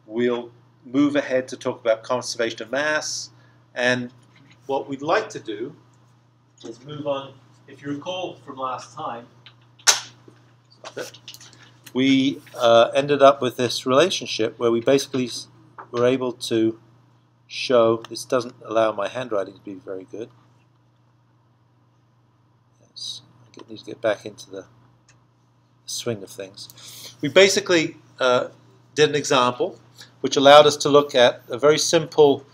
we'll move ahead to talk about conservation of mass. And what we'd like to do is move on. If you recall from last time, we ended up with this relationship where we basically were able to show, this doesn't allow my handwriting to be very good. Yes, I need to get back into the swing of things. We basically did an example which allowed us to look at a very simple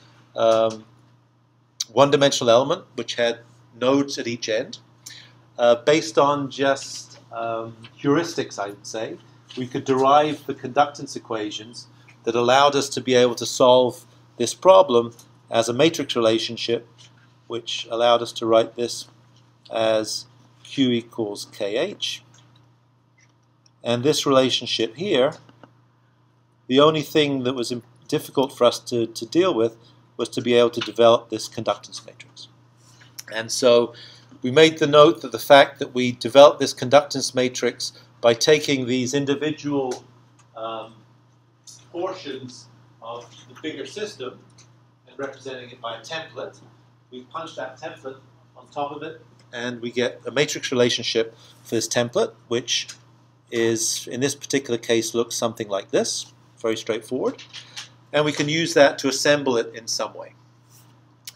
one-dimensional element which had nodes at each end. Based on just heuristics, I would say, we could derive the conductance equations that allowed us to be able to solve this problem as a matrix relationship, which allowed us to write this as Q equals KH. And this relationship here, the only thing that was difficult for us to deal with was to be able to develop this conductance matrix. And so we made the note that the fact that we developed this conductance matrix by taking these individual portions of the bigger system and representing it by a template, we punch that template on top of it and we get a matrix relationship for this template, which is, in this particular case, looks something like this, very straightforward. And we can use that to assemble it in some way.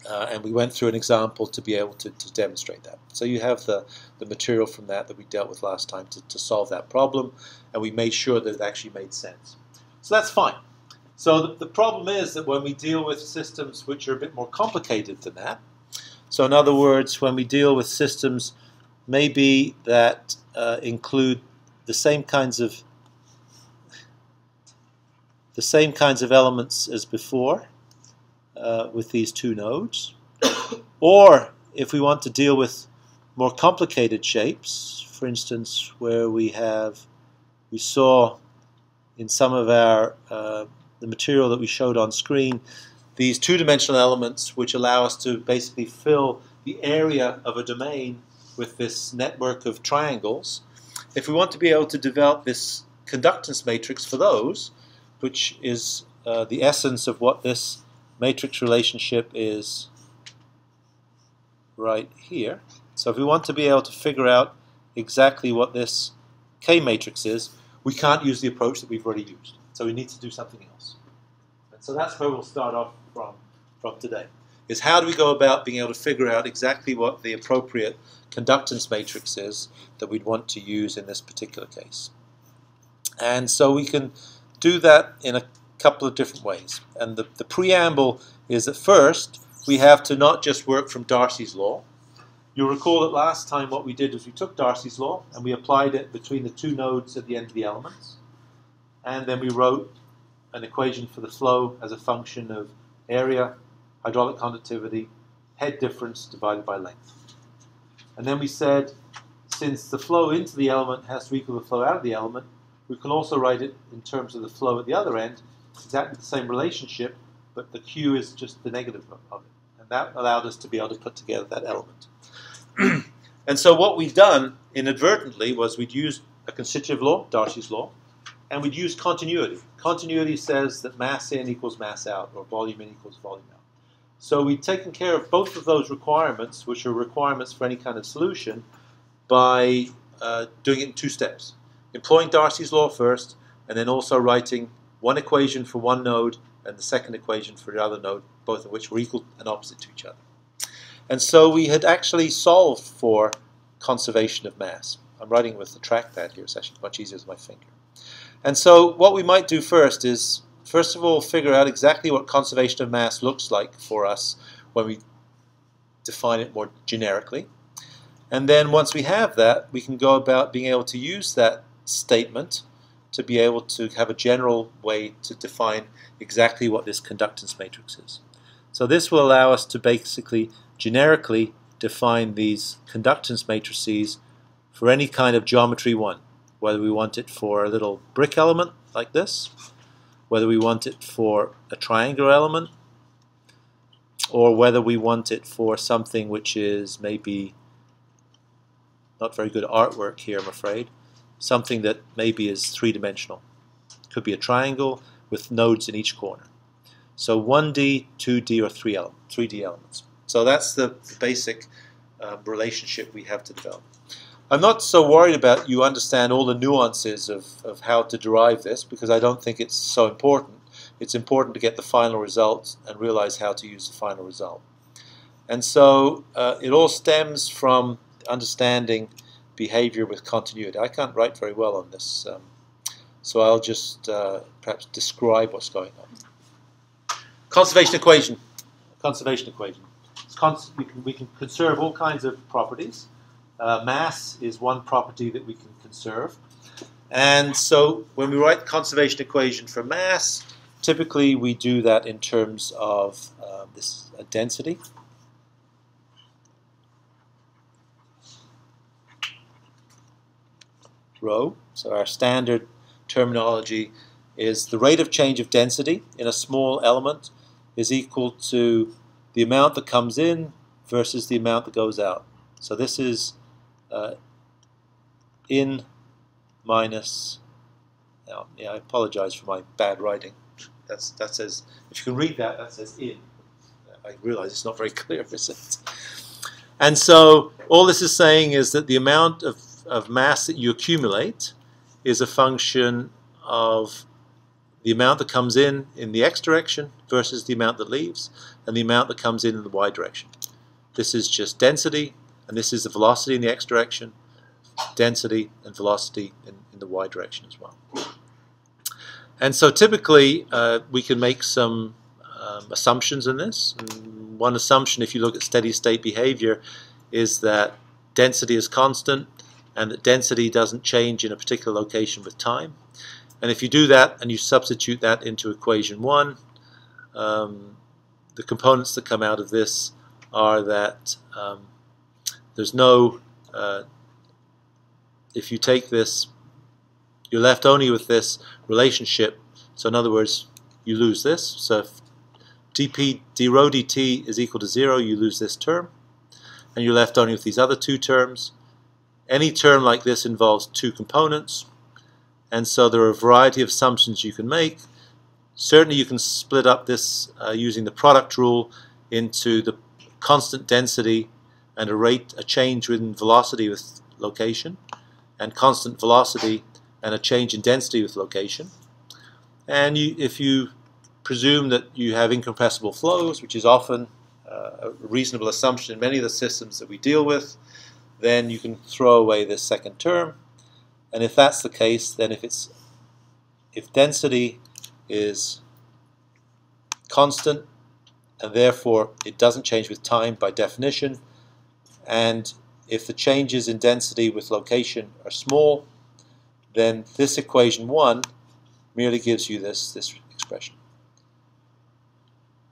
And we went through an example to be able to demonstrate that. So you have the material from that we dealt with last time to solve that problem, and we made sure that it actually made sense. So that's fine. So the problem is that when we deal with systems which are a bit more complicated than that, so in other words, when we deal with systems maybe that include the same kinds of elements as before, with these two nodes, or if we want to deal with more complicated shapes, for instance, where we saw in some of our the material that we showed on screen, these two-dimensional elements which allow us to basically fill the area of a domain with this network of triangles. If we want to be able to develop this conductance matrix for those, which is the essence of what this matrix relationship is right here. So if we want to be able to figure out exactly what this K matrix is, we can't use the approach that we've already used. So we need to do something else. And so that's where we'll start off from today, is how do we go about being able to figure out exactly what the appropriate conductance matrix is that we'd want to use in this particular case. And so we can do that in a couple of different ways. And the preamble is that first we have to not just work from Darcy's law. You'll recall that last time what we did was we took Darcy's law and we applied it between the two nodes at the end of the elements, and then we wrote an equation for the flow as a function of area, hydraulic conductivity, head difference divided by length. And then we said, since the flow into the element has to equal the flow out of the element, we can also write it in terms of the flow at the other end, exactly the same relationship, but the Q is just the negative of it. And that allowed us to be able to put together that element. And so what we've done inadvertently was we'd used a constitutive law, Darcy's law, and we'd used continuity. Continuity says that mass in equals mass out, or volume in equals volume out. So we'd taken care of both of those requirements, which are requirements for any kind of solution, by doing it in two steps. Employing Darcy's law first, and then also writing one equation for one node and the second equation for the other node, both of which were equal and opposite to each other. And so we had actually solved for conservation of mass. I'm writing with the trackpad here, it's actually much easier with my finger. And so what we might do first is, first of all, figure out exactly what conservation of mass looks like for us when we define it more generically. And then once we have that, we can go about being able to use that statement to be able to have a general way to define exactly what this conductance matrix is. So this will allow us to basically generically define these conductance matrices for any kind of geometry 1, whether we want it for a little brick element like this, whether we want it for a triangular element, or whether we want it for something which is maybe not very good artwork here, I'm afraid, something that maybe is three-dimensional. Could be a triangle, with nodes in each corner. So 1D, 2D, or 3D elements. So that's the basic relationship we have to develop. I'm not so worried about you understand all the nuances of how to derive this, because I don't think it's so important. It's important to get the final result and realize how to use the final result. And so it all stems from understanding behavior with continuity. I can't write very well on this, so I'll just perhaps describe what's going on. Conservation equation. Conservation equation. We can conserve all kinds of properties. Mass is one property that we can conserve. And so when we write the conservation equation for mass, typically we do that in terms of this density. Rho. So our standard terminology is the rate of change of density in a small element is equal to the amount that comes in versus the amount that goes out. So this is in minus, yeah, I apologize for my bad writing. That says, if you can read that, that says in. I realize it's not very clear, is it? And so all this is saying is that the amount of mass that you accumulate is a function of the amount that comes in the x direction versus the amount that leaves, and the amount that comes in the y direction. This is just density, and this is the velocity in the x direction, density and velocity in the y direction as well. And so typically we can make some assumptions in this. And one assumption, if you look at steady state behavior, is that density is constant and that density doesn't change in a particular location with time. And if you do that and you substitute that into equation 1, the components that come out of this are that there's no, if you take this, you're left only with this relationship. So in other words, you lose this. So if dp d rho dt is equal to 0, you lose this term, and you're left only with these other two terms. Any term like this involves two components, and so there are a variety of assumptions you can make. Certainly you can split up this using the product rule into the constant density and a change in velocity with location, and constant velocity and a change in density with location. And if you presume that you have incompressible flows, which is often a reasonable assumption in many of the systems that we deal with, then you can throw away this second term. And if that's the case, then if density is constant and therefore it doesn't change with time by definition, and if the changes in density with location are small, then this equation 1 merely gives you this expression,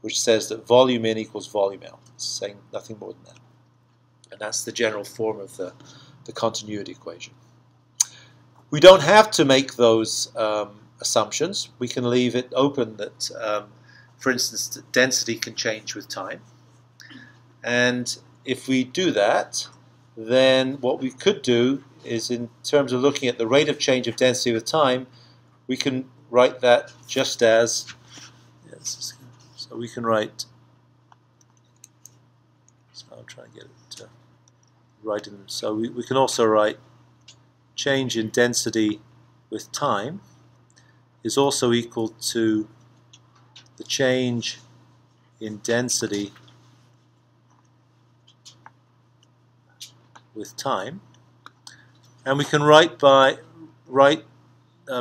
which says that volume in equals volume out. It's saying nothing more than that. And that's the general form of the continuity equation. We don't have to make those assumptions. We can leave it open that, for instance, density can change with time. And if we do that, then what we could do is, in terms of looking at the rate of change of density with time, we can write that just as, so we can write, so I'll try and get it right in, so we can also write change in density with time is also equal to the change in density with time, and we can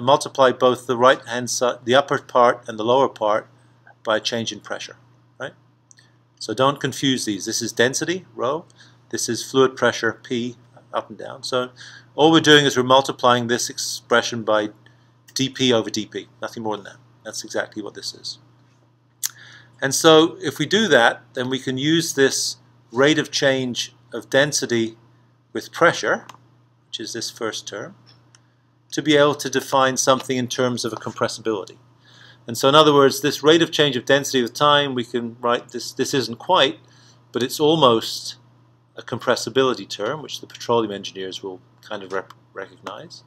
multiply both the right hand side, the upper part and the lower part, by a change in pressure, right? So don't confuse these. This is density, rho. This is fluid pressure, P, up and down. So all we're doing is we're multiplying this expression by dP over dP, nothing more than that. That's exactly what this is. And so if we do that, then we can use this rate of change of density with pressure, which is this first term, to be able to define something in terms of a compressibility. And so in other words, this rate of change of density with time, we can write this isn't quite, but it's almost a compressibility term, which the petroleum engineers will kind of recognize,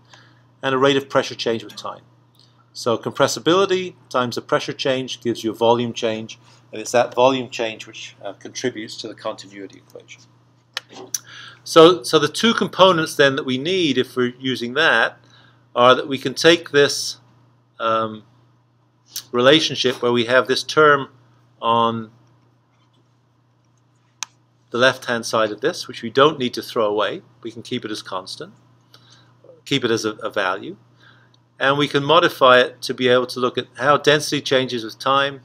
and a rate of pressure change with time. So compressibility times the pressure change gives you a volume change, and it's that volume change which contributes to the continuity equation. So the two components then that we need if we're using that are that we can take this relationship where we have this term on the left-hand side of this, which we don't need to throw away. We can keep it as constant, keep it as a value. And we can modify it to be able to look at how density changes with time.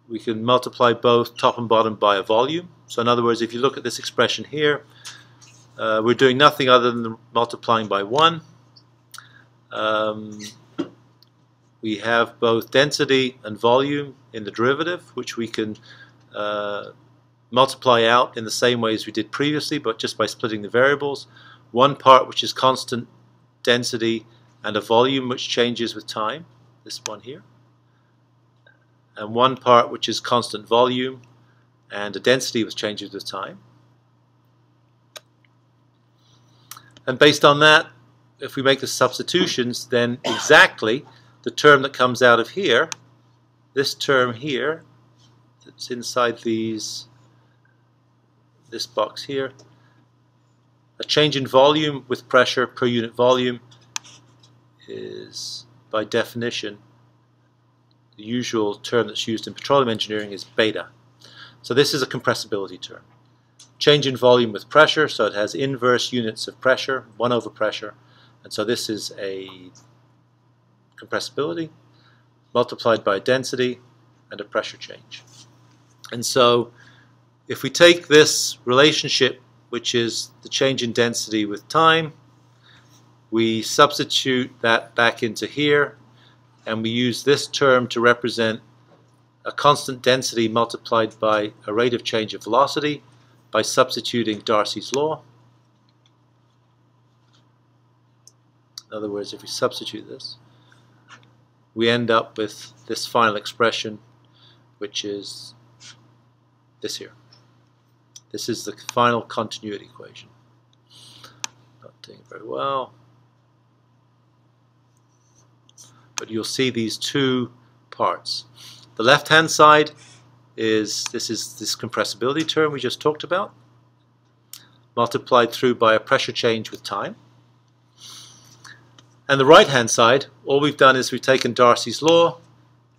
We can multiply both top and bottom by a volume. So in other words, if you look at this expression here, we're doing nothing other than multiplying by 1. We have both density and volume in the derivative, which we can multiply out in the same way as we did previously, but just by splitting the variables. One part which is constant density and a volume which changes with time, this one here. And one part which is constant volume and a density which changes with time. And based on that, if we make the substitutions, then exactly the term that comes out of here, this term here, that's inside this box here, a change in volume with pressure per unit volume is, by definition, the usual term that's used in petroleum engineering is beta. So this is a compressibility term. Change in volume with pressure, so it has inverse units of pressure, 1 over pressure, and so this is a compressibility multiplied by density and a pressure change. And so if we take this relationship, which is the change in density with time, we substitute that back into here, and we use this term to represent a constant density multiplied by a rate of change of velocity by substituting Darcy's law. In other words, if we substitute this, we end up with this final expression, which is this here. This is the final continuity equation. Not doing it very well. But you'll see these two parts. The left-hand side is this compressibility term we just talked about, multiplied through by a pressure change with time. And the right-hand side, all we've done is we've taken Darcy's law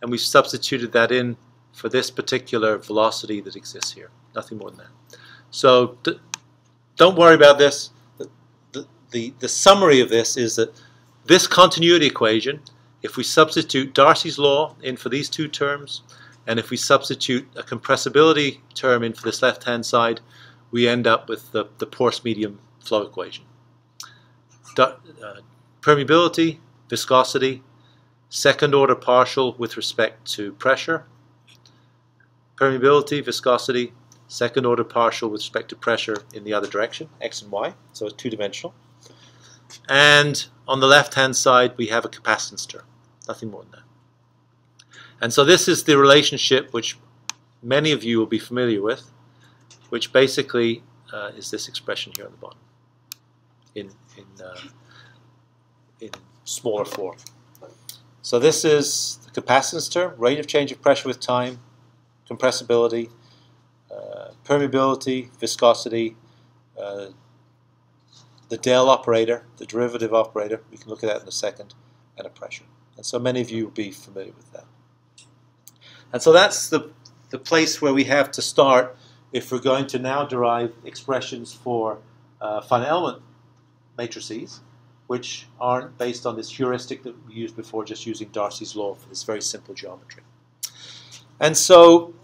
and we've substituted that in for this particular velocity that exists here. Nothing more than that. So don't worry about this. The summary of this is that this continuity equation, if we substitute Darcy's law in for these two terms, and if we substitute a compressibility term in for this left-hand side, we end up with the porous medium flow equation. Permeability, viscosity, second order partial with respect to pressure. Permeability, viscosity, second order partial with respect to pressure in the other direction, x and y, so it's two-dimensional. And on the left-hand side, we have a capacitance term, nothing more than that. And so this is the relationship which many of you will be familiar with, which basically is this expression here on the bottom in smaller form. So this is the capacitance term, rate of change of pressure with time, compressibility, permeability, viscosity, the del operator, the derivative operator, we can look at that in a second, and a pressure. And so many of you will be familiar with that. And so that's the place where we have to start if we're going to now derive expressions for finite element matrices, which aren't based on this heuristic that we used before, just using Darcy's law for this very simple geometry. And so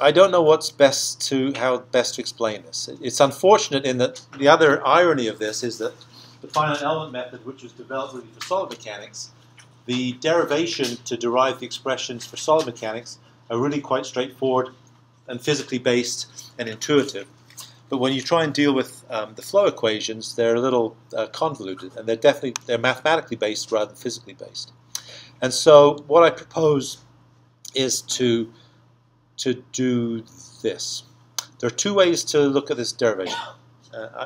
I don't know how best to explain this. It's unfortunate in that the other irony of this is that the finite element method, which was developed really for solid mechanics, the derivation to derive the expressions for solid mechanics are really quite straightforward and physically based and intuitive. But when you try and deal with the flow equations, they're a little convoluted, and they're mathematically based rather than physically based. And so what I propose is to do this. There are two ways to look at this derivation.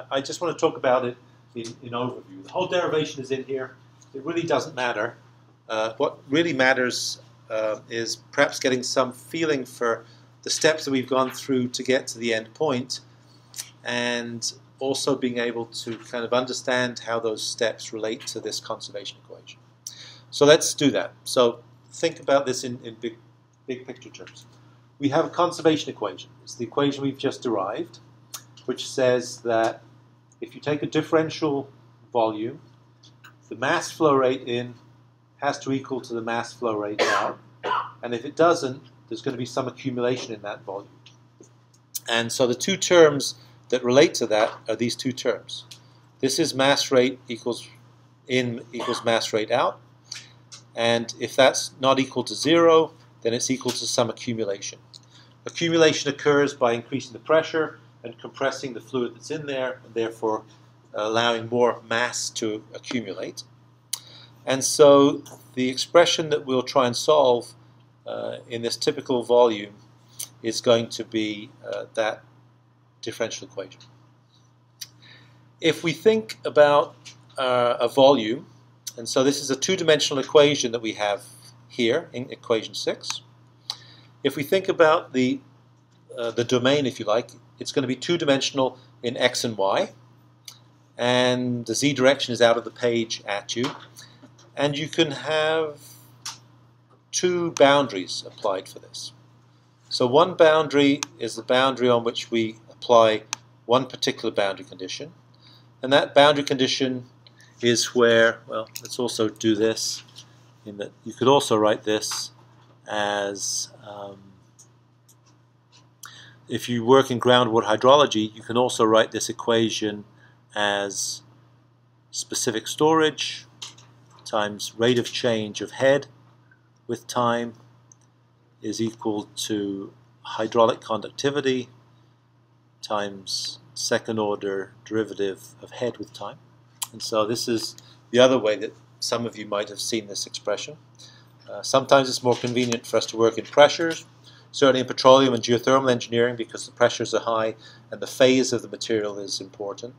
I just want to talk about it in overview. The whole derivation is in here. It really doesn't matter. What really matters is perhaps getting some feeling for the steps that we've gone through to get to the end point, and also being able to kind of understand how those steps relate to this conservation equation. So let's do that. So think about this in big picture terms. We have a conservation equation. It's the equation we've just derived, which says that if you take a differential volume, the mass flow rate in has to equal to the mass flow rate out, and if it doesn't, there's going to be some accumulation in that volume. And so the two terms that relate to that are these two terms. This is mass rate equals in equals mass rate out, and if that's not equal to 0, then it's equal to some accumulation. Accumulation occurs by increasing the pressure and compressing the fluid that's in there, and therefore allowing more mass to accumulate. And so the expression that we'll try and solve in this typical volume is going to be that differential equation. If we think about a volume, and so this is a two-dimensional equation that we have here in equation 6. If we think about the domain, if you like, it's going to be two-dimensional in x and y, and the z direction is out of the page at you, and you can have two boundaries applied for this. So one boundary is the boundary on which we apply one particular boundary condition, and that boundary condition is where, well, let's also do this, in that you could also write this as, if you work in groundwater hydrology, you can also write this equation as specific storage times rate of change of head with time is equal to hydraulic conductivity times second order derivative of head with time. And so this is the other way that some of you might have seen this expression. Sometimes it's more convenient for us to work in pressures, certainly in petroleum and geothermal engineering, because the pressures are high and the phase of the material is important.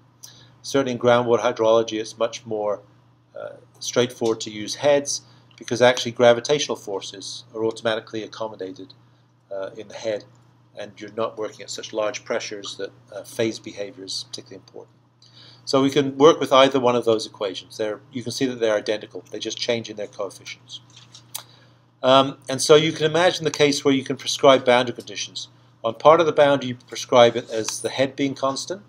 Certainly in groundwater hydrology it's much more straightforward to use heads, because actually gravitational forces are automatically accommodated in the head, and you're not working at such large pressures that phase behavior is particularly important. So we can work with either one of those equations. You can see that they're identical. They just change in their coefficients. And so you can imagine the case where you can prescribe boundary conditions. On part of the boundary, you prescribe it as the head being constant.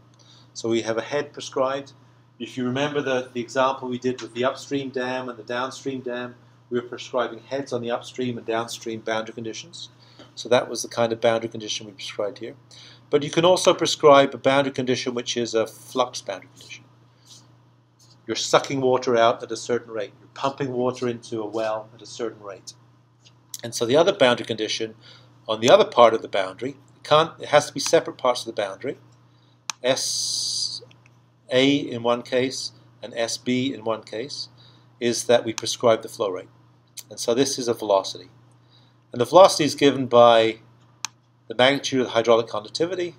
So we have a head prescribed. If you remember the example we did with the upstream dam and the downstream dam, we were prescribing heads on the upstream and downstream boundary conditions. So that was the kind of boundary condition we prescribed here. But you can also prescribe a boundary condition which is a flux boundary condition. You're sucking water out at a certain rate. You're pumping water into a well at a certain rate. And so the other boundary condition on the other part of the boundary, it has to be separate parts of the boundary. SA in one case and SB in one case is that we prescribe the flow rate. And so this is a velocity. And the velocity is given by the magnitude of the hydraulic conductivity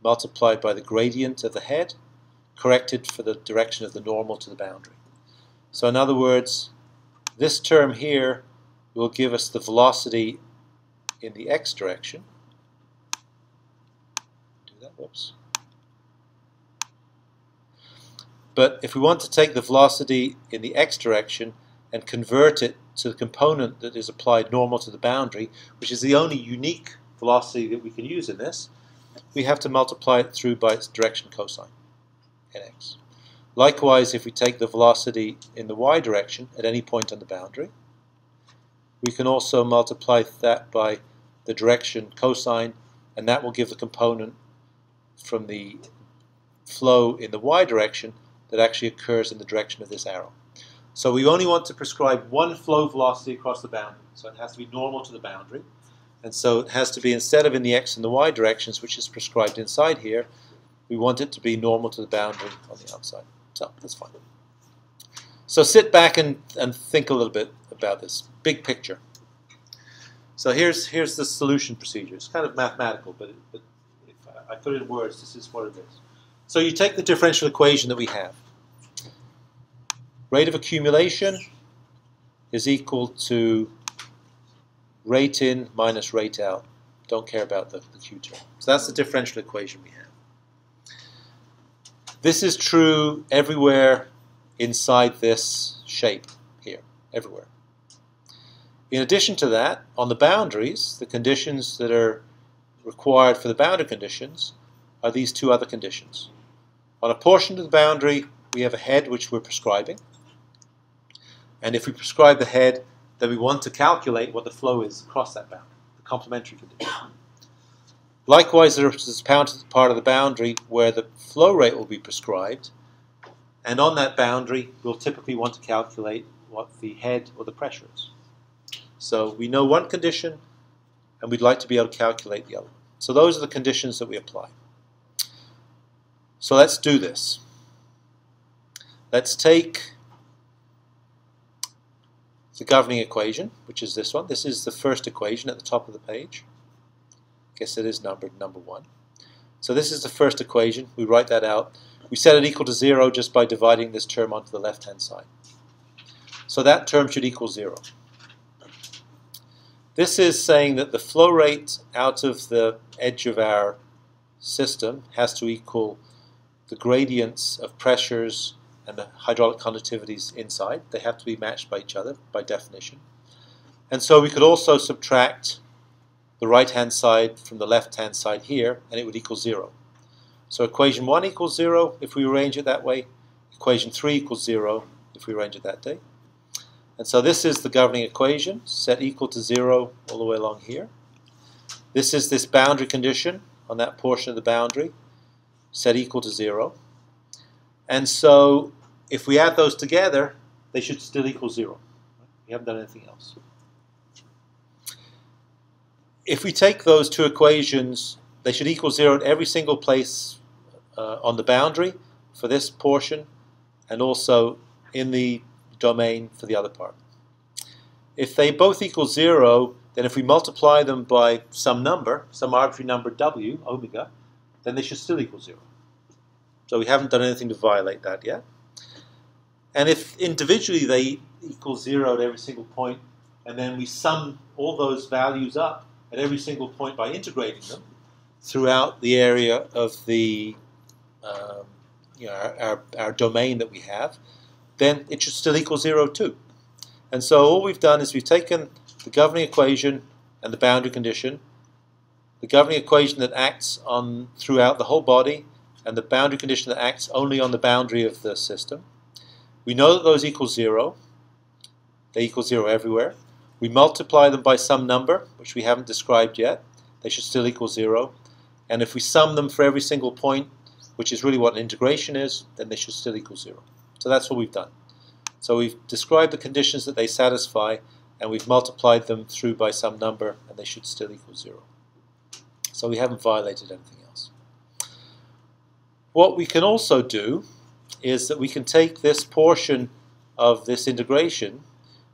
multiplied by the gradient of the head, corrected for the direction of the normal to the boundary. So in other words, this term here will give us the velocity in the x direction. Do that, whoops. But if we want to take the velocity in the x direction and convert it to the component that is applied normal to the boundary, which is the only unique velocity that we can use in this, we have to multiply it through by its direction cosine, nx. Likewise, if we take the velocity in the y direction at any point on the boundary, we can also multiply that by the direction cosine, and that will give the component from the flow in the y direction that actually occurs in the direction of this arrow. So we only want to prescribe one flow velocity across the boundary. So it has to be normal to the boundary. And so it has to be, instead of in the x and the y directions, which is prescribed inside here, we want it to be normal to the boundary on the outside. So that's fine. So sit back and think a little bit about this big picture. So here's the solution procedure. It's kind of mathematical, but if I put it in words, this is what it is. So you take the differential equation that we have. rate of accumulation is equal to rate in minus rate out. Don't care about the Q term. So that's the differential equation we have. This is true everywhere inside this shape here, everywhere. In addition to that, on the boundaries, the conditions that are required for the boundary conditions are these two other conditions. On a portion of the boundary, we have a head which we're prescribing. And if we prescribe the head, then we want to calculate what the flow is across that boundary, the complementary condition. Likewise, there is a part of the boundary where the flow rate will be prescribed, and on that boundary, we'll typically want to calculate what the head or the pressure is. So we know one condition, and we'd like to be able to calculate the other. So those are the conditions that we apply. So let's do this. Let's take the governing equation, which is this one. This is the first equation at the top of the page. I guess it is numbered number 1. So this is the first equation. We write that out. We set it equal to 0 just by dividing this term onto the left-hand side. So that term should equal 0. This is saying that the flow rate out of the edge of our system has to equal the gradients of pressures and the hydraulic conductivities inside. They have to be matched by each other by definition. And so we could also subtract the right-hand side from the left-hand side here, and it would equal 0. So equation 1 equals 0 if we arrange it that way. Equation 3 equals 0 if we arrange it that way. And so this is the governing equation, set equal to 0 all the way along here. This is this boundary condition on that portion of the boundary, set equal to 0. And so if we add those together, they should still equal 0. We haven't done anything else. If we take those two equations, they should equal 0 at every single place on the boundary for this portion, and also in the domain for the other part. If they both equal 0, then if we multiply them by some number, some arbitrary number w, omega, then they should still equal 0. So we haven't done anything to violate that yet. And if individually they equal 0 at every single point, and then we sum all those values up at every single point by integrating them throughout the area of the our domain that we have, then it should still equal 0 too. And so all we've done is we've taken the governing equation and the boundary condition, the governing equation that acts on throughout the whole body, and the boundary condition that acts only on the boundary of the system. We know that those equal 0. They equal 0 everywhere. We multiply them by some number, which we haven't described yet. They should still equal 0. And if we sum them for every single point, which is really what an integration is, then they should still equal 0. So that's what we've done. So we've described the conditions that they satisfy, and we've multiplied them through by some number, and they should still equal 0. So we haven't violated anything else. What we can also do is that we can take this portion of this integration,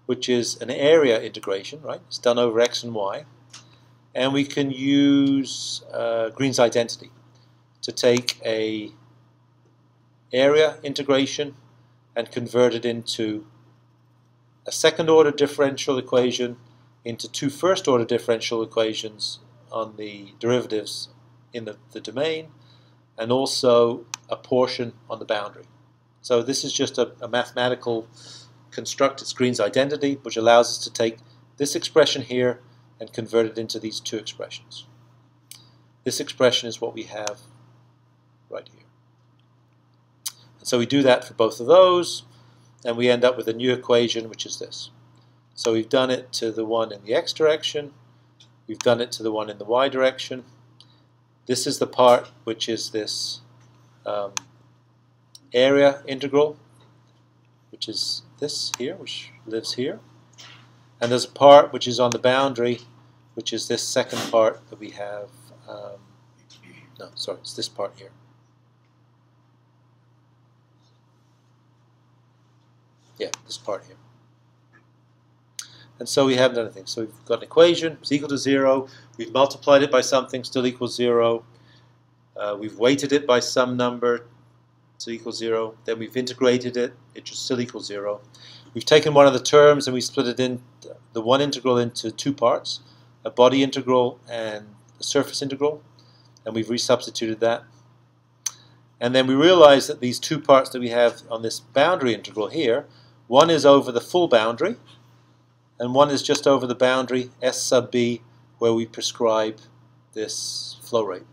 which is an area integration, right? It's done over x and y, and we can use Green's identity to take a area integration and convert it into a second-order differential equation into two first-order differential equations on the derivatives in the domain, and also a portion on the boundary. So this is just a mathematical construct. It's Green's identity, which allows us to take this expression here and convert it into these two expressions. This expression is what we have right here. And so we do that for both of those, and we end up with a new equation, which is this. So we've done it to the one in the x direction, we've done it to the one in the y direction. This is the part which is this area integral, which is this here, which lives here. And there's a part which is on the boundary, which is this second part that we have. No, sorry, it's this part here. Yeah, this part here. And so we haven't done anything. So we've got an equation, it's equal to 0. We've multiplied it by something, still equals 0. We've weighted it by some number, So equals 0. Then we've integrated it. It just still equals 0. We've taken one of the terms and we split it in the one integral into two parts, a body integral and a surface integral, and we've resubstituted that. And then we realize that these two parts that we have on this boundary integral here, one is over the full boundary, and one is just over the boundary S sub b, where we prescribe this flow rate.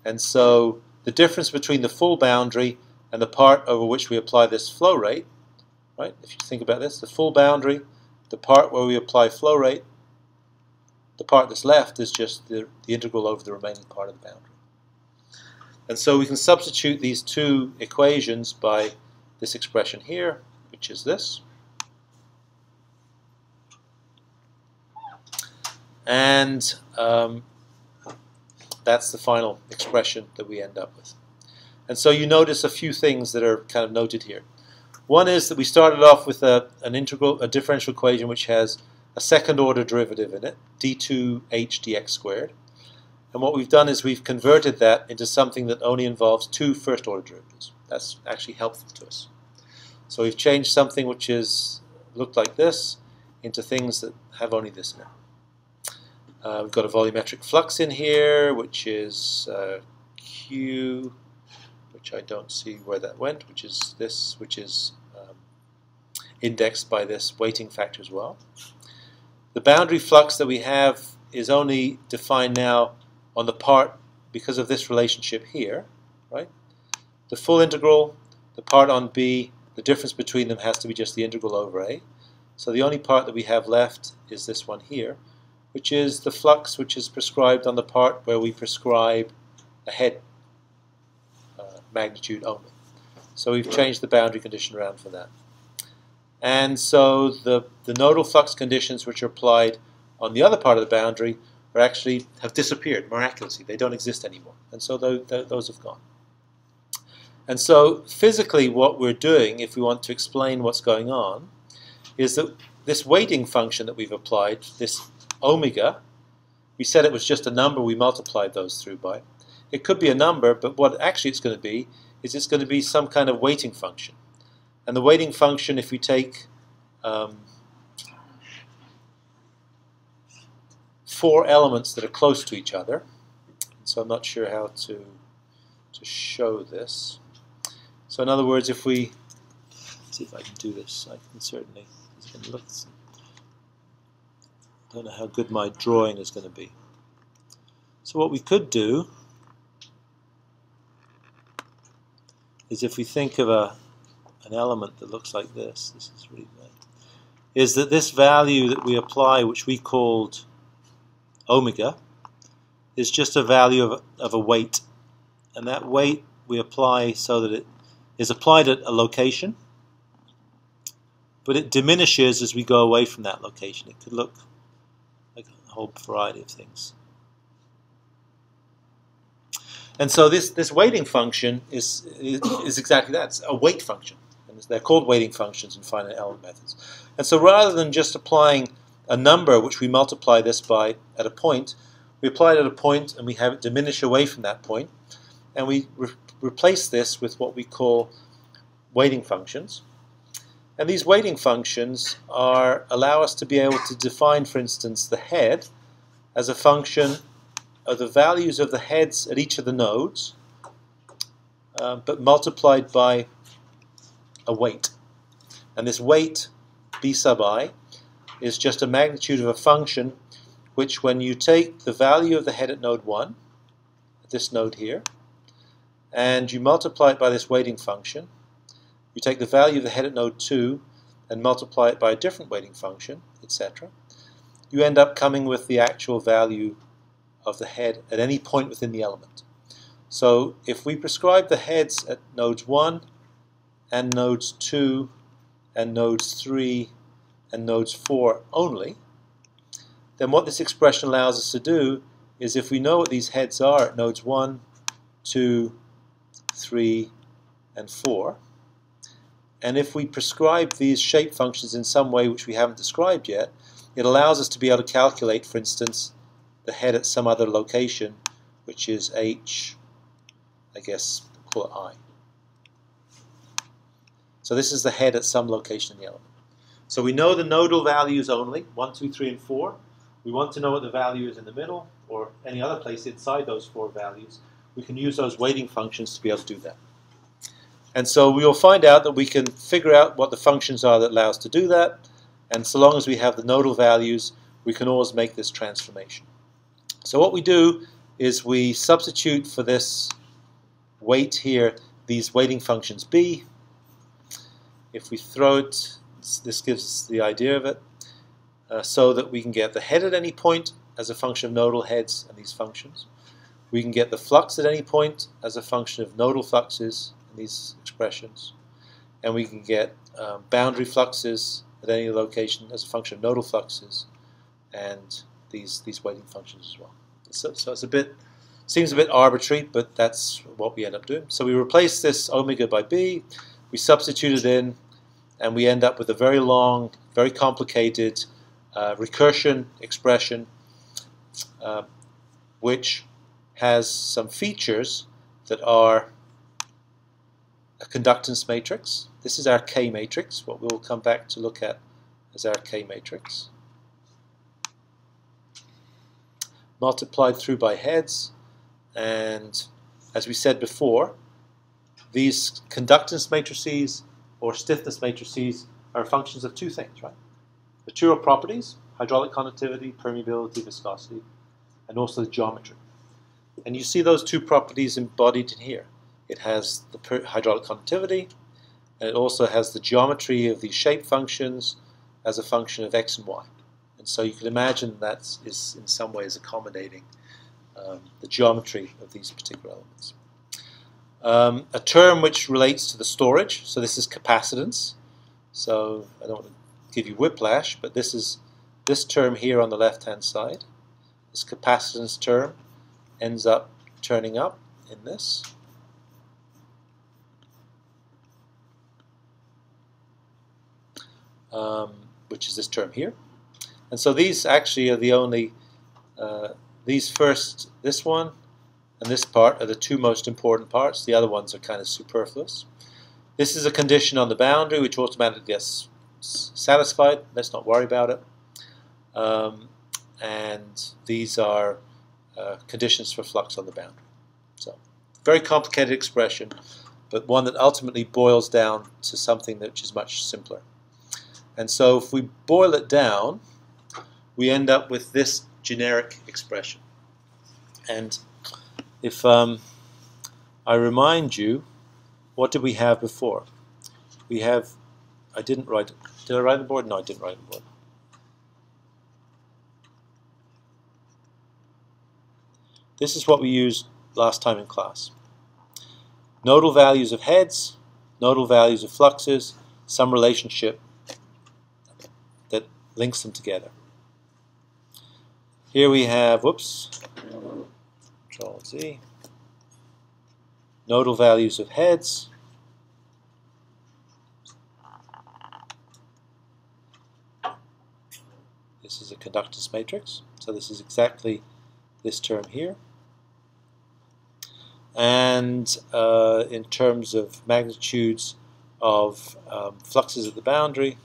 And so the difference between the full boundary and the part over which we apply this flow rate, right? If you think about this, the full boundary, the part where we apply flow rate, the part that's left is just the integral over the remaining part of the boundary. And so we can substitute these two equations by this expression here, which is this. And that's the final expression that we end up with. And so you notice a few things that are kind of noted here. One is that we started off with a differential equation which has a second order derivative in it, d2h dx squared. And what we've done is we've converted that into something that only involves two first order derivatives. That's actually helpful to us. So we've changed something which looked like this into things that have only this in it. We've got a volumetric flux in here, which is Q, which I don't see where that went, which is this, which is indexed by this weighting factor as well. The boundary flux that we have is only defined now on the part because of this relationship here, right? The full integral, the part on B, the difference between them has to be just the integral over A. So the only part that we have left is this one here, which is the flux which is prescribed on the part where we prescribe a head magnitude only. So we've changed the boundary condition around for that. And so the nodal flux conditions which are applied on the other part of the boundary are actually have disappeared miraculously. They don't exist anymore. And so those have gone. And so physically what we're doing, if we want to explain what's going on, is that this weighting function that we've applied, this omega, we said it was just a number we multiplied those through by. It could be a number, but what actually it's going to be is it's going to be some kind of weighting function. And the weighting function, if we take four elements that are close to each other, so I'm not sure how to show this. So in other words, if we, let's see if I can do this, I can certainly, it's going to look, I don't know how good my drawing is going to be. So what we could do is if we think of an element that looks like this is really bad, is that this value that we apply, which we called omega, is just a value of a weight. And that weight we apply so that it is applied at a location, but it diminishes as we go away from that location. It could look like a whole variety of things. And so this weighting function is exactly that. It's a weight function. And they're called weighting functions in finite element methods. And so rather than just applying a number which we multiply this by at a point, we apply it at a point and we have it diminish away from that point. And we replace this with what we call weighting functions. And these weighting functions allow us to be able to define, for instance, the head as a function of the values of the heads at each of the nodes, but multiplied by a weight. And this weight, b sub I, is just a magnitude of a function which, when you take the value of the head at node 1, at this node here, and you multiply it by this weighting function, you take the value of the head at node 2 and multiply it by a different weighting function, etc., you end up coming with the actual value of the head at any point within the element. So if we prescribe the heads at nodes 1 and nodes 2 and nodes 3 and nodes 4 only, then what this expression allows us to do is, if we know what these heads are at nodes 1, 2, 3, and 4, and if we prescribe these shape functions in some way which we haven't described yet, it allows us to be able to calculate, for instance, the head at some other location, which is h, I guess, we'll call it I. So this is the head at some location in the element. So we know the nodal values only, 1, 2, 3, and 4. We want to know what the value is in the middle, or any other place inside those 4 values. We can use those weighting functions to be able to do that. And so we will find out that we can figure out what the functions are that allow us to do that, and so long as we have the nodal values, we can always make this transformation. So what we do is we substitute for this weight here these weighting functions b. If we throw it, this gives us the idea of it, so that we can get the head at any point as a function of nodal heads and these functions. We can get the flux at any point as a function of nodal fluxes and these expressions. And we can get boundary fluxes at any location as a function of nodal fluxes and these weighting functions as well. So it's a bit, seems a bit arbitrary, but that's what we end up doing. So we replace this omega by b, we substitute it in, and we end up with a very long, very complicated recursion expression, which has some features that are a conductance matrix. This is our K matrix, what we'll come back to look at as our K matrix, multiplied through by heads. And as we said before, these conductance matrices or stiffness matrices are functions of 2 things, right? Material properties, hydraulic conductivity, permeability, viscosity, and also the geometry. And you see those 2 properties embodied in here. It has the hydraulic conductivity, and it also has the geometry of these shape functions as a function of x and y. And so you can imagine that is in some ways accommodating the geometry of these particular elements. A term which relates to the storage, so this is capacitance. So I don't want to give you whiplash, but this is this term here on the left-hand side. This capacitance term ends up turning up in this. Which is this term here. And so these actually are the only, this one and this part are the 2 most important parts. The other ones are kind of superfluous. This is a condition on the boundary which automatically gets satisfied. Let's not worry about it. And these are conditions for flux on the boundary. So, very complicated expression, but one that ultimately boils down to something which is much simpler. And so if we boil it down, we end up with this generic expression. And if I remind you, what did we have before? We have, I didn't write, did I write on the board? No, I didn't write on the board. This is what we used last time in class. Nodal values of heads, nodal values of fluxes, some relationship that links them together. Here we have, whoops, Control Z, nodal values of heads, this is a conductance matrix, so this is exactly this term here. And in terms of magnitudes of fluxes at the boundary,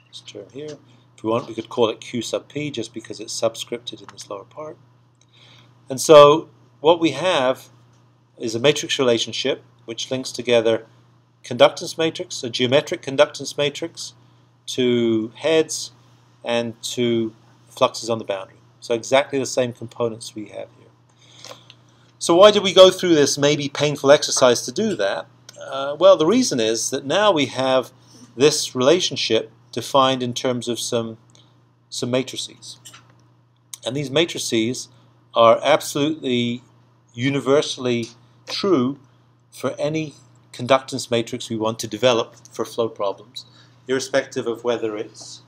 this term here, if we want, we could call it Q sub P just because it's subscripted in this lower part. And so what we have is a matrix relationship which links together conductance matrix, a geometric conductance matrix, to heads and to fluxes on the boundary. So exactly the same components we have here. So why did we go through this maybe painful exercise to do that? Well, the reason is that now we have this relationship defined in terms of some matrices. And these matrices are absolutely universally true for any conductance matrix we want to develop for flow problems, irrespective of whether it's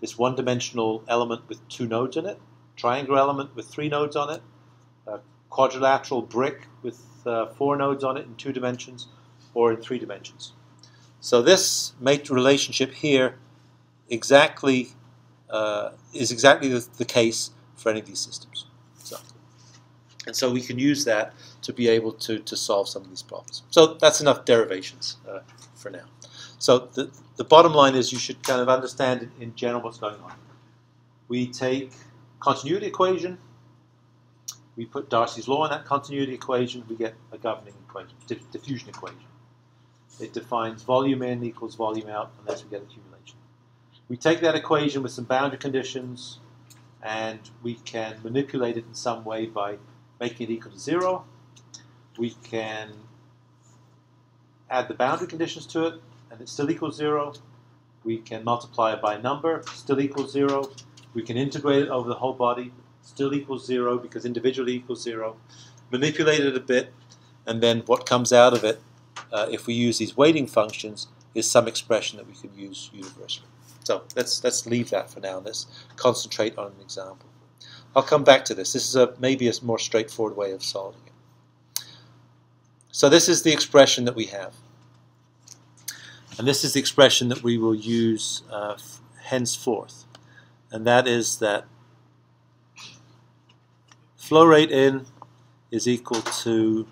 this one-dimensional element with 2 nodes in it, triangular element with 3 nodes on it, a quadrilateral brick with 4 nodes on it in 2 dimensions, or in 3 dimensions. So this relationship here exactly is exactly the case for any of these systems. And so we can use that to be able to solve some of these problems. So that's enough derivations for now. So the bottom line is you should kind of understand in general what's going on. We take continuity equation, we put Darcy's law in that continuity equation, we get a governing equation, diffusion equation. It defines volume in equals volume out unless we get accumulation. We take that equation with some boundary conditions and we can manipulate it in some way by making it equal to 0. We can add the boundary conditions to it and it still equals 0. We can multiply it by a number, still equals 0. We can integrate it over the whole body, still equals 0 because individually equals 0. Manipulate it a bit, and then what comes out of it, if we use these weighting functions, is some expression that we can use universally. So let's leave that for now. Let's concentrate on an example. I'll come back to this. This is maybe a more straightforward way of solving it. So this is the expression that we have. And this is the expression that we will use henceforth. And that is that flow rate in is equal to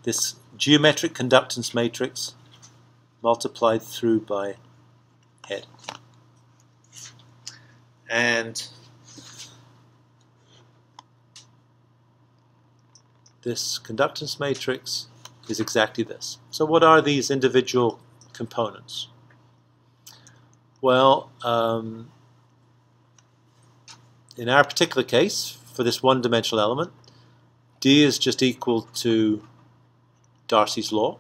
this geometric conductance matrix multiplied through by head. And this conductance matrix is exactly this. So what are these individual components? Well, in our particular case, for this one-dimensional element, D is just equal to Darcy's law.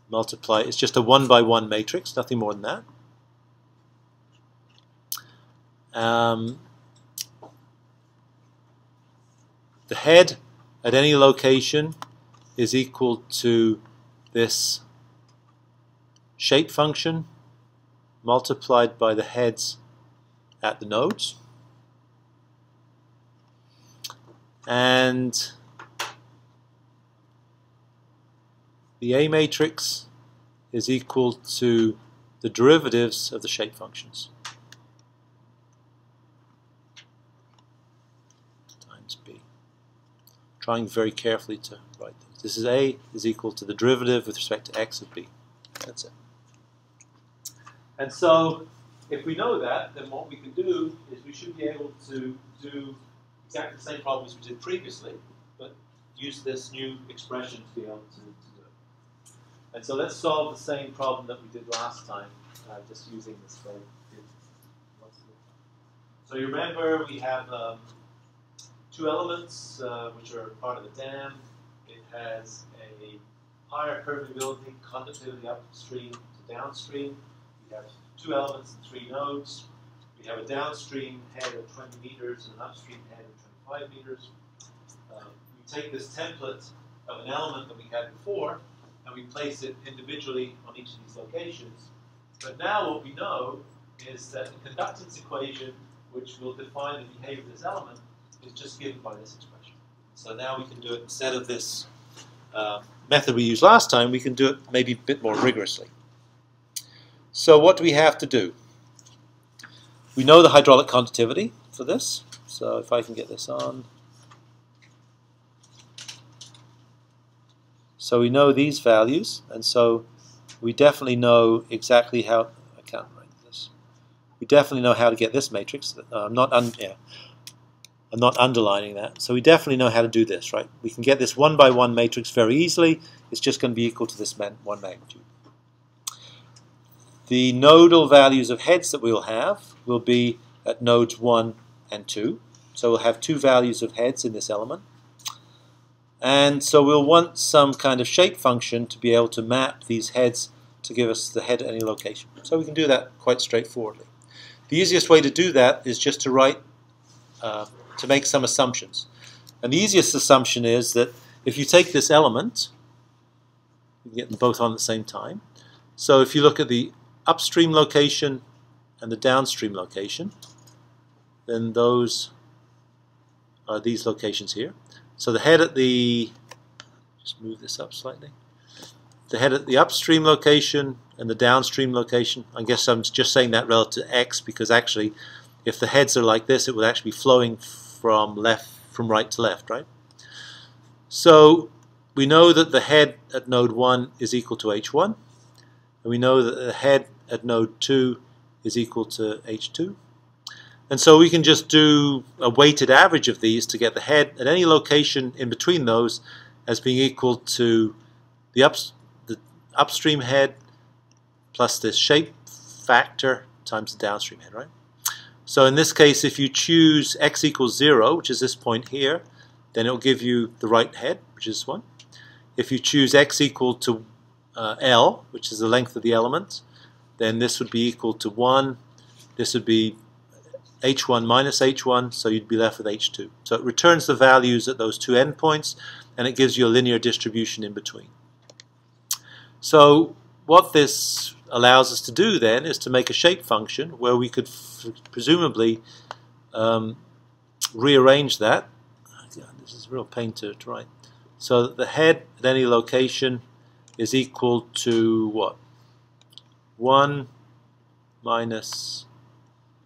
Multiply, it's just a 1-by-1 matrix, nothing more than that. The head at any location is equal to this shape function multiplied by the heads at the nodes. And the A matrix is equal to the derivatives of the shape functions times B. Trying very carefully to write this. This is A is equal to the derivative with respect to x of B. That's it. And so if we know that, then what we can do is we should be able to do exactly the same problem as we did previously, but use this new expression to be able to do it. And so let's solve the same problem that we did last time, just using this way. So you remember we have two elements which are part of the dam. It has a higher permeability, conductivity upstream to downstream. We have two elements and three nodes. We have a downstream head of 20 meters and an upstream head of 25 meters. We take this template of an element that we had before and we place it individually on each of these locations. But now what we know is that the conductance equation, which will define the behavior of this element, is just given by this expression. So now we can do it instead of this method we used last time, we can do it maybe a bit more rigorously. So what do we have to do? We know the hydraulic conductivity for this. So if I can get this on. So we know these values, and so we definitely know exactly how, I can't write this. We definitely know how to get this matrix. I'm not underlining that. So we definitely know how to do this, right? We can get this 1-by-1 matrix very easily. It's just going to be equal to this one magnitude. The nodal values of heads that we'll have will be at nodes 1 and 2. So we'll have two values of heads in this element. And so we'll want some kind of shape function to be able to map these heads to give us the head at any location. So we can do that quite straightforwardly. The easiest way to do that is just to write, to make some assumptions. And the easiest assumption is that if you take this element, you can get them both on at the same time. So if you look at the upstream location and the downstream location, then those are these locations here. So the head at the, just move this up slightly, the head at the upstream location and the downstream location, I guess I'm just saying that relative to x because actually if the heads are like this it would actually be flowing from right to left, right? So we know that the head at node 1 is equal to H1, and we know that the head at node 2 is equal to H2. And so we can just do a weighted average of these to get the head at any location in between those as being equal to the upstream head plus this shape factor times the downstream head, right? So in this case, if you choose x equals 0, which is this point here, then it will give you the right head, which is 1. If you choose x equal to L, which is the length of the element, then this would be equal to 1. This would be H1 minus H1, so you'd be left with H2. So it returns the values at those two endpoints, and it gives you a linear distribution in between. So what this allows us to do then is to make a shape function where we could presumably rearrange that. This is a real pain to write. So that the head at any location is equal to what? 1 minus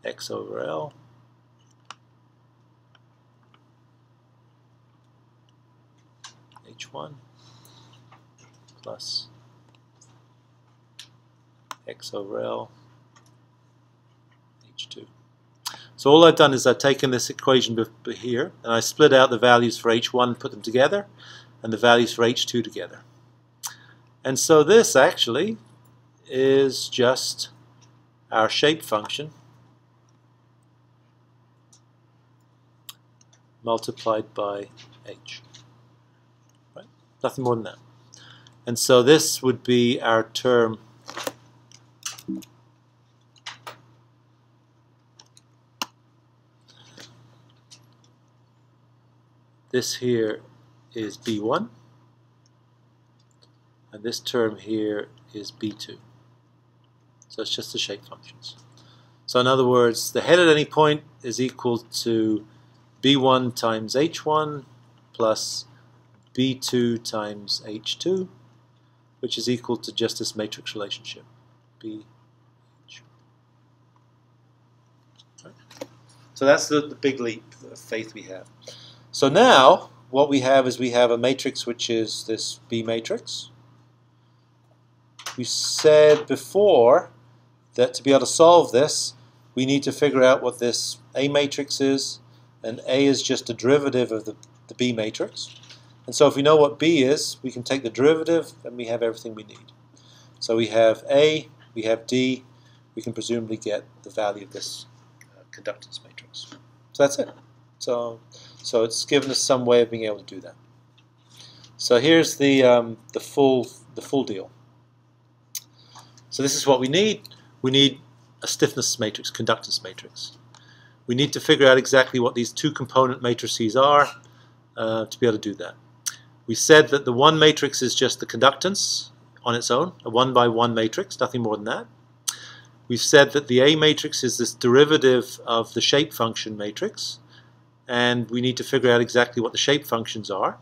x over L H1 plus x over L H2. So all I've done is I've taken this equation here and I split out the values for H1 and put them together and the values for H2 together. And so this actually is just our shape function multiplied by h. Right? Nothing more than that. And so this would be our term this here is B1 and this term here is B2. So it's just the shape functions. So in other words, the head at any point is equal to B1 times H1 plus B2 times H2, which is equal to just this matrix relationship, B, H. Right. So that's the big leap of faith we have. So now what we have is we have a matrix which is this B matrix. We said before that to be able to solve this, we need to figure out what this A matrix is, and A is just a derivative of the B matrix. And so if we know what B is, we can take the derivative and we have everything we need. So we have A, we have D, we can presumably get the value of this conductance matrix. So that's it. So it's given us some way of being able to do that. So here's the full deal. So this is what we need. We need a stiffness matrix, conductance matrix. We need to figure out exactly what these two component matrices are to be able to do that. We said that the one matrix is just the conductance on its own, a 1 by 1 matrix, nothing more than that. We've said that the A matrix is this derivative of the shape function matrix, and we need to figure out exactly what the shape functions are.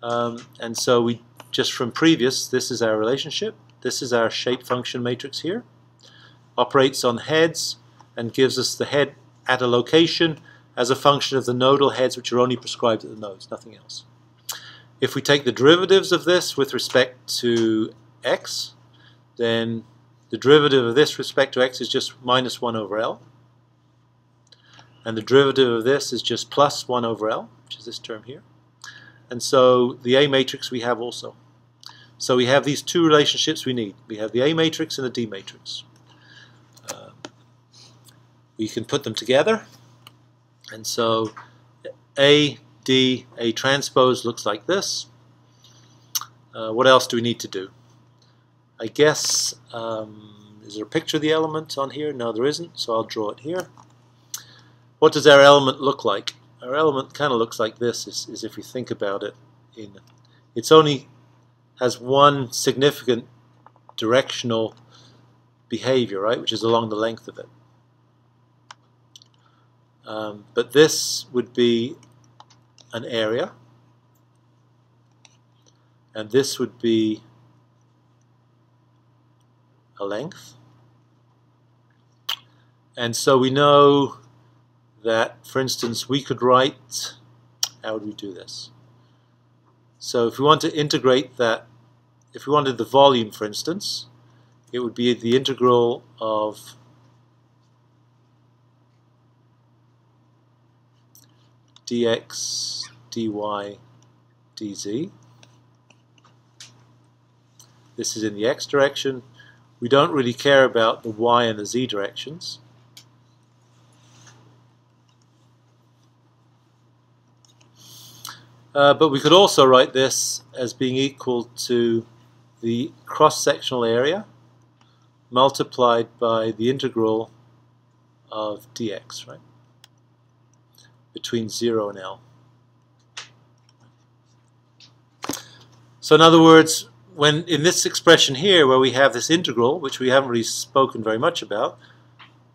And so we just from previous, this is our relationship. This is our shape function matrix here. Operates on heads and gives us the head at a location as a function of the nodal heads which are only prescribed at the nodes, nothing else. If we take the derivatives of this with respect to x, then the derivative of this with respect to x is just minus 1 over L. And the derivative of this is just plus 1 over L, which is this term here. And so the A matrix we have also. So we have these two relationships we need. We have the A matrix and the D matrix. We can put them together. And so A, D, A transpose looks like this. What else do we need to do? I guess, is there a picture of the element on here? No, there isn't, so I'll draw it here. What does our element look like? Our element kind of looks like this, is if we think about it. It's only has one significant directional behavior, right, which is along the length of it. But this would be an area, and this would be a length. And so we know that, for instance, we could write, how would we do this? So if we want to integrate that, if we wanted the volume, for instance, it would be the integral of dx, dy, dz. This is in the x direction. We don't really care about the y and the z directions. But we could also write this as being equal to the cross-sectional area multiplied by the integral of dx, right? Between 0 and L. So in other words, when in this expression here where we have this integral, which we haven't really spoken very much about,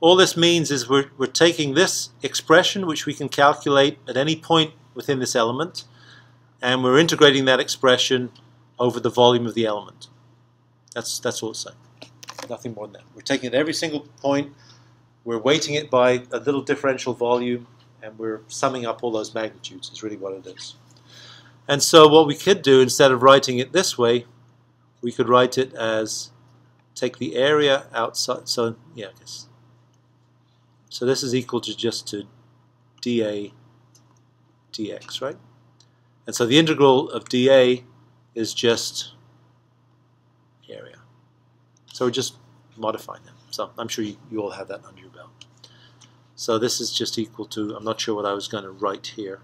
all this means is we're taking this expression, which we can calculate at any point within this element, and we're integrating that expression over the volume of the element. That's all it's saying. Nothing more than that. We're taking it at every single point, we're weighting it by a little differential volume, and we're summing up all those magnitudes is really what it is. And so what we could do, instead of writing it this way, we could write it as take the area outside. So yeah, I guess. So this is equal to just to dA dx, right? And so the integral of dA is just area. So we're just modifying that. So I'm sure you all have that under your belt. So this is just equal to, I'm not sure what I was going to write here.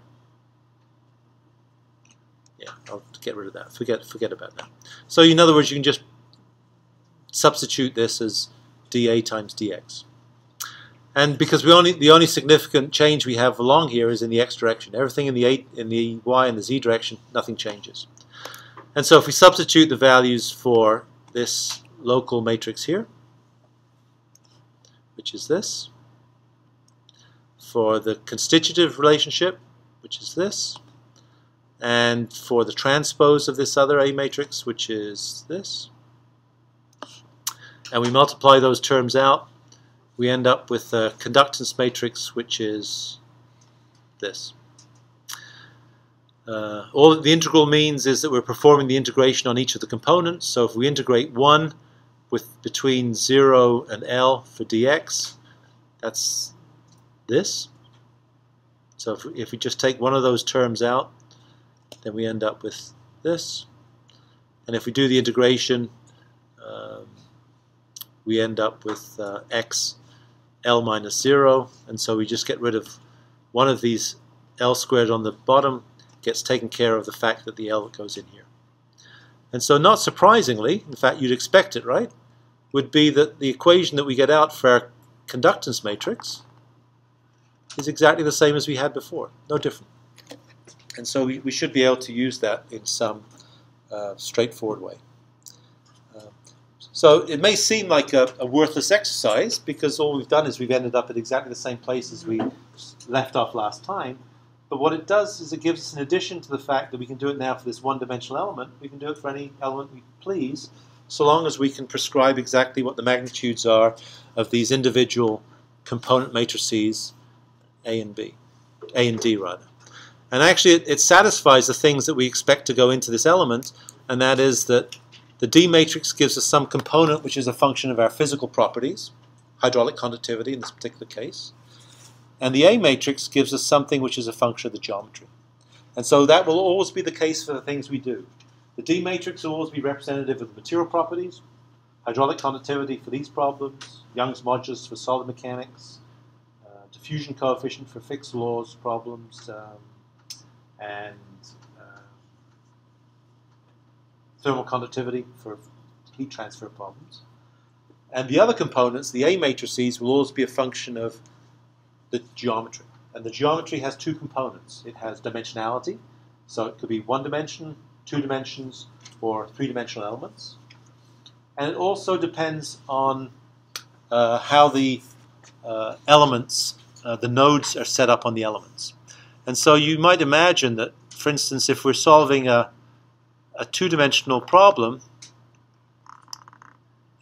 Yeah, I'll get rid of that. Forget about that. So in other words, you can just substitute this as dA times dx. And because the only significant change we have along here is in the x direction. Everything in the y and the z direction, nothing changes. And so if we substitute the values for this local matrix here, which is this, for the constitutive relationship, which is this, and for the transpose of this other A matrix, which is this, and we multiply those terms out, we end up with a conductance matrix, which is this. All the integral means is that we're performing the integration on each of the components. So if we integrate one with between 0 and L for dx, that's this. So if we just take one of those terms out, then we end up with this. And if we do the integration, we end up with x L minus 0, and so we just get rid of one of these L squared on the bottom, gets taken care of the fact that the L goes in here. And so not surprisingly, in fact you'd expect it, right, would be that the equation that we get out for our conductance matrix is exactly the same as we had before, no different. And so we should be able to use that in some straightforward way. So it may seem like a worthless exercise because all we've done is we've ended up at exactly the same place as we left off last time. But what it does is it gives us, in addition to the fact that we can do it now for this one-dimensional element, we can do it for any element we please, so long as we can prescribe exactly what the magnitudes are of these individual component matrices A and B, A and D rather. And actually it satisfies the things that we expect to go into this element, and that is that the D matrix gives us some component which is a function of our physical properties, hydraulic conductivity in this particular case. And the A matrix gives us something which is a function of the geometry. And so that will always be the case for the things we do. The D matrix will always be representative of the material properties, hydraulic conductivity for these problems, Young's modulus for solid mechanics, diffusion coefficient for fixed laws problems, and thermal conductivity for heat transfer problems. And the other components, the A matrices, will always be a function of the geometry. And the geometry has two components. It has dimensionality, so it could be one dimension, 2 dimensions, or 3-dimensional elements. And it also depends on how the elements, the nodes are set up on the elements. And so you might imagine that, for instance, if we're solving a 2-dimensional problem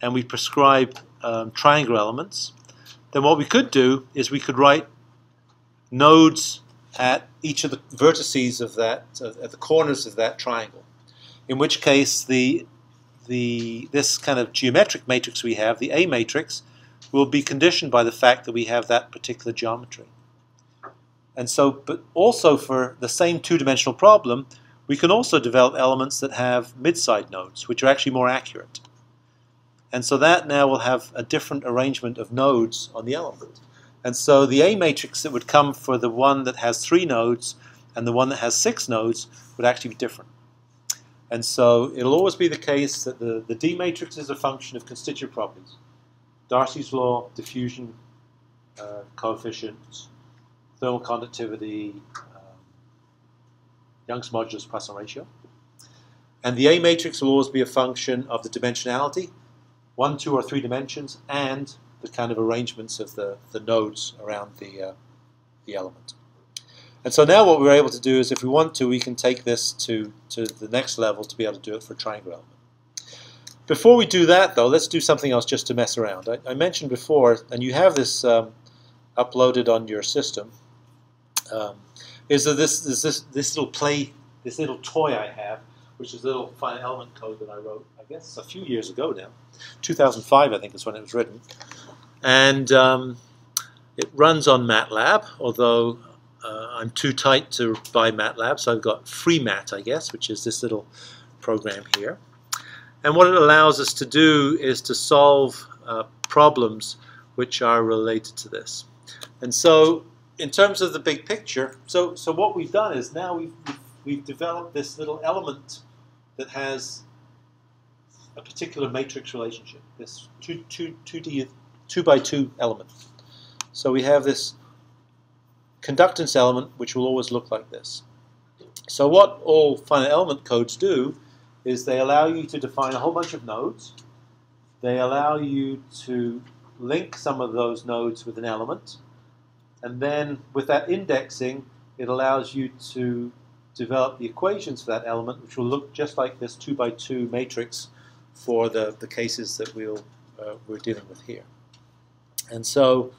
and we prescribe triangle elements, then what we could do is we could write nodes at each of the vertices of that, at the corners of that triangle. In which case, this kind of geometric matrix we have, the A matrix, will be conditioned by the fact that we have that particular geometry. And so, but also for the same two-dimensional problem, we can also develop elements that have mid-side nodes, which are actually more accurate. And so that now will have a different arrangement of nodes on the element. And so the A matrix that would come for the one that has 3 nodes and the one that has 6 nodes would actually be different. And so it'll always be the case that the D matrix is a function of constituent properties. Darcy's law, diffusion coefficient, thermal conductivity, Young's modulus, Poisson ratio. And the A matrix will always be a function of the dimensionality, 1, 2, or 3 dimensions, and the kind of arrangements of the nodes around the element. And so now what we're able to do is, if we want to, we can take this to the next level to be able to do it for a triangle element. Before we do that, though, let's do something else just to mess around. I mentioned before, and you have this uploaded on your system, is that this little toy I have, which is a little finite element code that I wrote, I guess, a few years ago now. 2005, I think, is when it was written. And it runs on MATLAB, although I'm too tight to buy MATLAB, so I've got FreeMat, I guess, which is this little program here. And what it allows us to do is to solve problems which are related to this. And so, in terms of the big picture, so what we've done is now we've developed this little element that has a particular matrix relationship, this 2 by 2 element. So we have this conductance element which will always look like this. So what all finite element codes do is they allow you to define a whole bunch of nodes. They allow you to link some of those nodes with an element. And then with that indexing, it allows you to develop the equations for that element, which will look just like this 2 by 2 matrix for the cases that we're dealing with here. And so,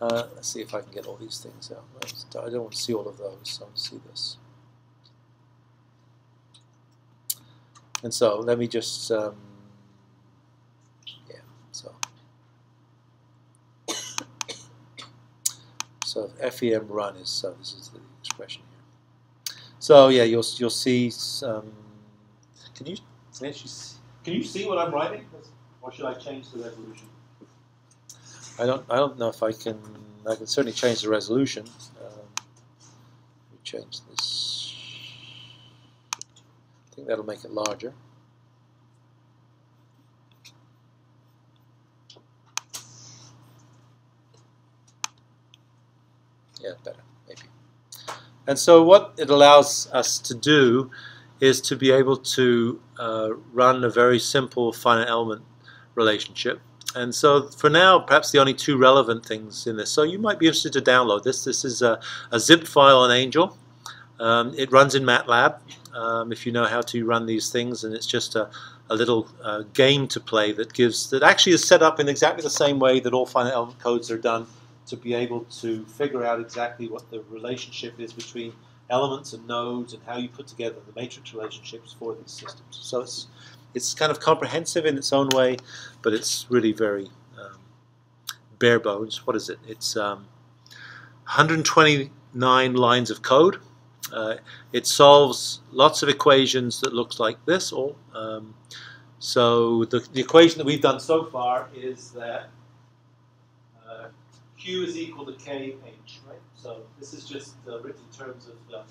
let's see if I can get all these things out. I don't want to see all of those, so I want to see this. And so, let me just, yeah, so FEM run is, so this is the expression here. So yeah, you'll see some, can you see what I'm writing? Or should I change the resolution? I don't know if I can certainly change the resolution. Let me change this. I think that'll make it larger. Yeah, better, maybe. And so what it allows us to do is to be able to run a very simple finite element relationship. And so for now, perhaps the only 2 relevant things in this. So you might be interested to download this. This is a zip file on Angel. It runs in MATLAB, if you know how to run these things, and it's just a little game to play that actually is set up in exactly the same way that all finite element codes are done, to be able to figure out exactly what the relationship is between elements and nodes and how you put together the matrix relationships for these systems. So it's kind of comprehensive in its own way, but it's really very bare bones. What is it? It's 129 lines of code. It solves lots of equations that looks like this. So the equation that we've done so far is that Q is equal to KH, right? So this is just written in terms of the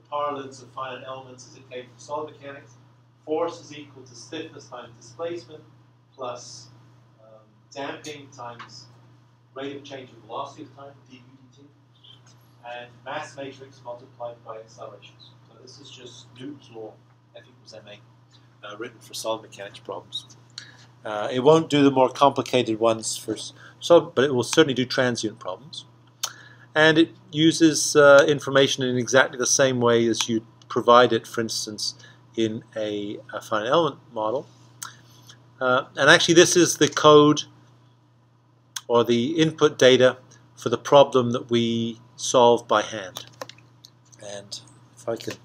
parlance of finite elements as it came from solid mechanics. Force is equal to stiffness times displacement plus damping times rate of change of velocity of time, du dt, and mass matrix multiplied by accelerations. So this is just Newton's law, F equals ma, written for solid mechanics problems. It won't do the more complicated ones but it will certainly do transient problems. And it uses information in exactly the same way as you provide it, for instance, in a finite element model. And actually this is the code or the input data for the problem that we solve by hand. And if I can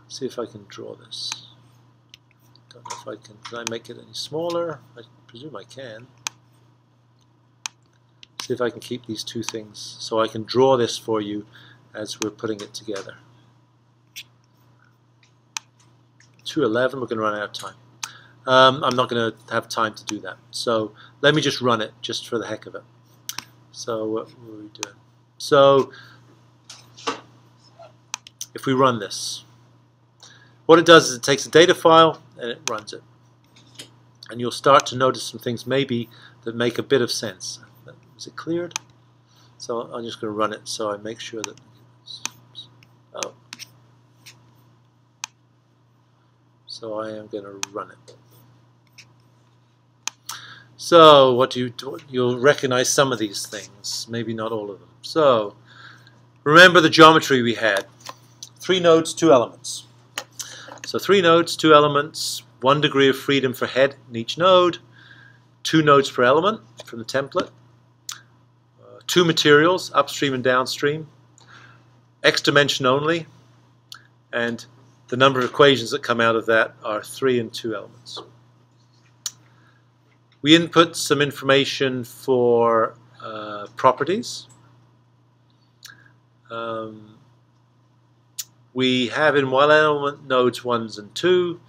see if I can draw this. Don't know if I can I make it any smaller? I presume I can. See if I can keep these two things so I can draw this for you as we're putting it together. 2:11, we're going to run out of time. I'm not going to have time to do that. So let me just run it just for the heck of it. So what were we doing? So if we run this, what it does is it takes a data file and it runs it. And you'll start to notice some things maybe that make a bit of sense. Is it cleared? So I'm just going to run it so I make sure that... Oh. So I am going to run it. So what you'll recognize some of these things, maybe not all of them. So remember the geometry we had. 3 nodes, 2 elements. So 3 nodes, 2 elements, 1 degree of freedom for head in each node, 2 nodes per element from the template, 2 materials, upstream and downstream, X dimension only, and the number of equations that come out of that are 3 and 2 elements. We input some information for properties. We have in one element nodes 1 and 2.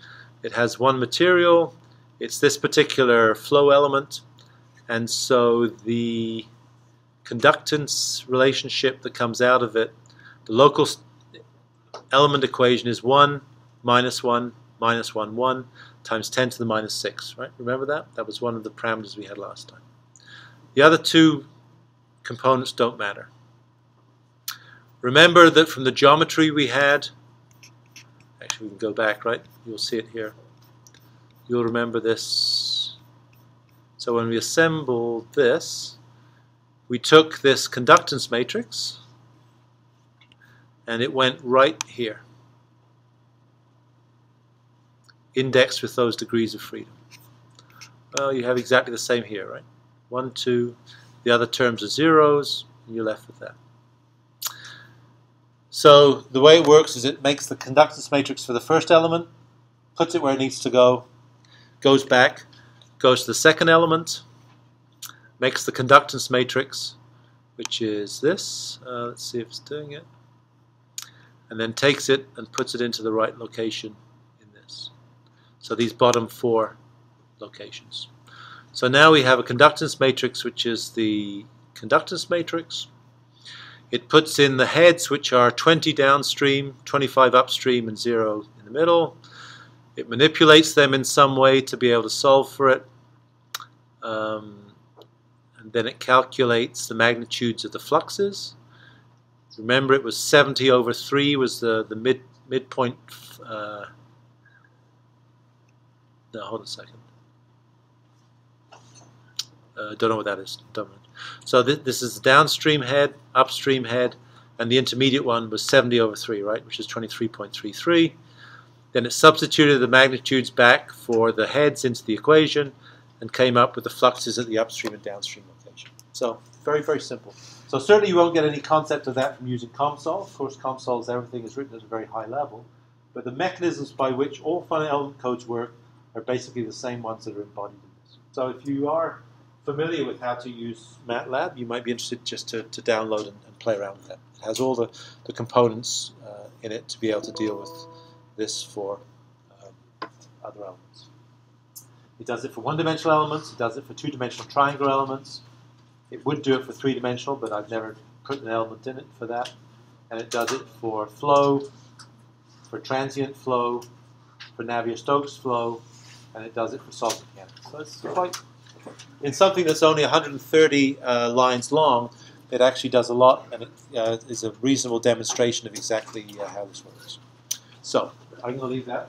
It has 1 material. It's this particular flow element, and so the conductance relationship that comes out of it, the local element equation is 1 minus 1 minus 1 1 times 10 to the minus 6, right? Remember that? That was one of the parameters we had last time. The other 2 components don't matter. Remember that from the geometry we had, actually we can go back, right? You'll see it here. You'll remember this. So when we assembled this, we took this conductance matrix and it went right here, indexed with those degrees of freedom. Well, you have exactly the same here, right? 1, 2, the other terms are zeros, and you're left with that. So the way it works is it makes the conductance matrix for the first element, puts it where it needs to go, goes back, goes to the second element, makes the conductance matrix, which is this. Let's see if it's doing it. And then takes it and puts it into the right location in this. So these bottom 4 locations. So now we have a conductance matrix, which is the conductance matrix. It puts in the heads, which are 20 downstream, 25 upstream, and 0 in the middle. It manipulates them in some way to be able to solve for it. And then it calculates the magnitudes of the fluxes. Remember, it was 70 over 3 was the midpoint. No, hold on a second. Don't know what that is. So this is the downstream head, upstream head, and the intermediate one was 70 over 3, right, which is 23.33. Then it substituted the magnitudes back for the heads into the equation and came up with the fluxes at the upstream and downstream location. So very, very simple. So certainly you won't get any concept of that from using COMSOL. Of course, COMSOL's everything is written at a very high level, but the mechanisms by which all finite element codes work are basically the same ones that are embodied in this. So if you are familiar with how to use MATLAB, you might be interested just to download and play around with that. It has all the components in it to be able to deal with this for other elements. It does it for one-dimensional elements, it does it for two-dimensional triangular elements. It would do it for three-dimensional, but I've never put an element in it for that. And it does it for flow, for transient flow, for Navier-Stokes flow, and it does it for solid mechanics. So it's quite, in something that's only 130 lines long, it actually does a lot, and it is a reasonable demonstration of exactly how this works. So I'm going to leave that.